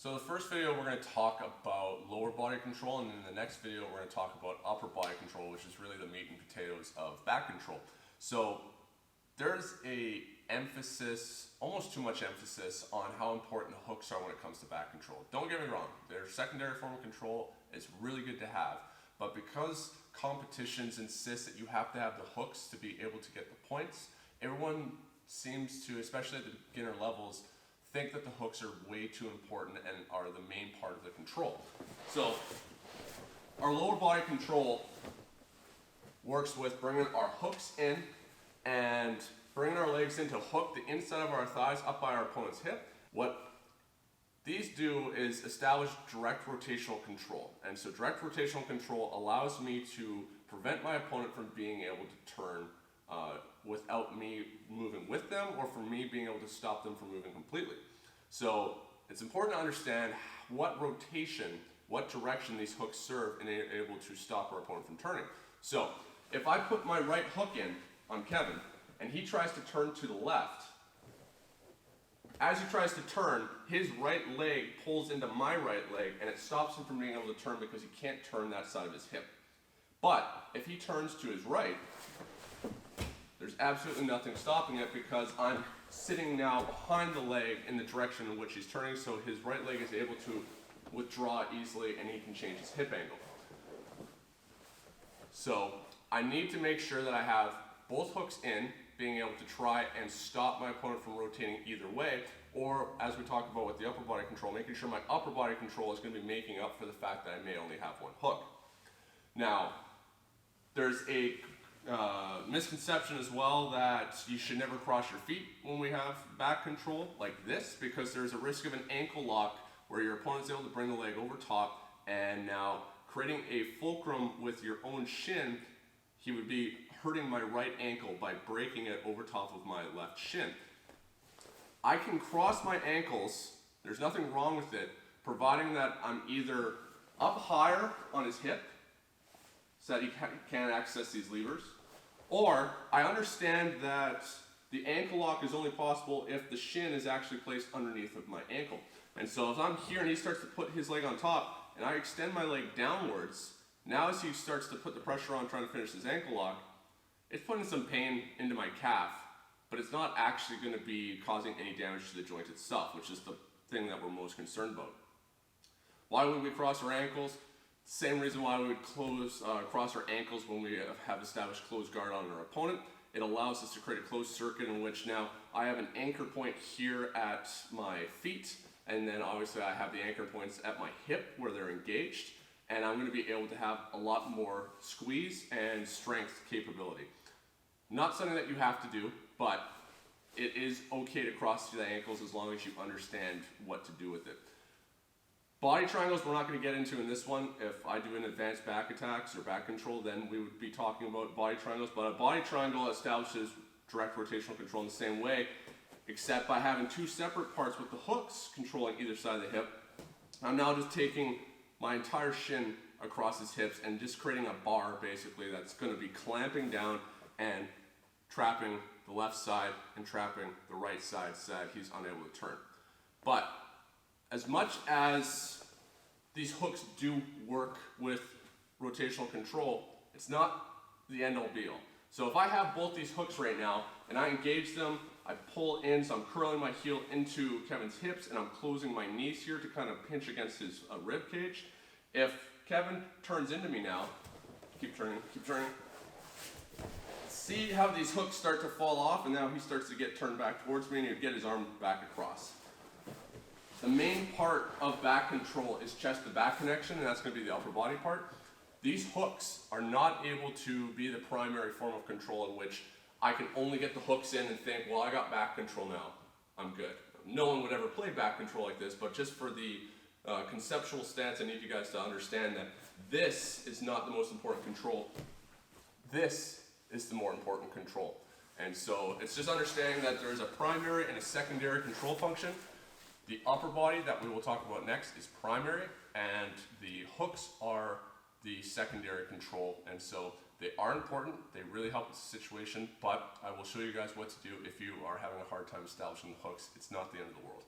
So the first video we're going to talk about lower body control, and in the next video we're going to talk about upper body control, which is really the meat and potatoes of back control. So there's a emphasis, almost too much emphasis, on how important the hooks are when it comes to back control. Don't get me wrong, they're a secondary form of control. It's really good to have, but because competitions insist that you have to have the hooks to be able to get the points, everyone seems to, especially at the beginner levels, think that the hooks are way too important and are the main part of the control. So our lower body control works with bringing our hooks in and bringing our legs in to hook the inside of our thighs up by our opponent's hip. What these do is establish direct rotational control. And so direct rotational control allows me to prevent my opponent from being able to turn without me moving with them, or for me being able to stop them from moving completely. So it's important to understand what rotation, what direction these hooks serve in able to stop our opponent from turning. So if I put my right hook in on Kevin and he tries to turn to the left, as he tries to turn, his right leg pulls into my right leg and it stops him from being able to turn because he can't turn that side of his hip. But if he turns to his right, there's absolutely nothing stopping it because I'm sitting now behind the leg in the direction in which he's turning, so his right leg is able to withdraw easily and he can change his hip angle. So I need to make sure that I have both hooks in, being able to try and stop my opponent from rotating either way, or as we talked about with the upper body control, making sure my upper body control is going to be making up for the fact that I may only have one hook. Now, there's a misconception as well that you should never cross your feet when we have back control like this, because there's a risk of an ankle lock where your opponent's able to bring the leg over top, and now creating a fulcrum with your own shin, he would be hurting my right ankle by breaking it over top of my left shin. I can cross my ankles, there's nothing wrong with it, providing that I'm either up higher on his hip so that he can't access these levers, or I understand that the ankle lock is only possible if the shin is actually placed underneath of my ankle. And so if I'm here and he starts to put his leg on top and I extend my leg downwards, now as he starts to put the pressure on trying to finish his ankle lock, it's putting some pain into my calf, but it's not actually going to be causing any damage to the joint itself, which is the thing that we're most concerned about. Why would we cross our ankles? Same reason why we would cross our ankles when we have established closed guard on our opponent. It allows us to create a closed circuit in which now I have an anchor point here at my feet, and then obviously I have the anchor points at my hip where they're engaged, and I'm going to be able to have a lot more squeeze and strength capability. Not something that you have to do, but it is okay to cross the ankles as long as you understand what to do with it. Body triangles we're not going to get into in this one. If I do an advanced back attacks or back control, then we would be talking about body triangles, but a body triangle establishes direct rotational control in the same way, except by having two separate parts with the hooks controlling either side of the hip. I'm now just taking my entire shin across his hips and just creating a bar basically that's going to be clamping down and trapping the left side and trapping the right side so that he's unable to turn. But as much as these hooks do work with rotational control, it's not the end-all be-all. So if I have both these hooks right now and I engage them, I pull in, so I'm curling my heel into Kevin's hips and I'm closing my knees here to kind of pinch against his rib cage. If Kevin turns into me now, keep turning, see how these hooks start to fall off, and now he starts to get turned back towards me and he'd get his arm back across. The main part of back control is chest to back connection, and that's going to be the upper body part. These hooks are not able to be the primary form of control in which I can only get the hooks in and think, well, I got back control now, I'm good. No one would ever play back control like this, but just for the conceptual stance, I need you guys to understand that this is not the most important control. This is the more important control. And so it's just understanding that there's a primary and a secondary control function. The upper body that we will talk about next is primary, and the hooks are the secondary control. And so they are important, they really help with the situation, but I will show you guys what to do if you are having a hard time establishing the hooks. It's not the end of the world.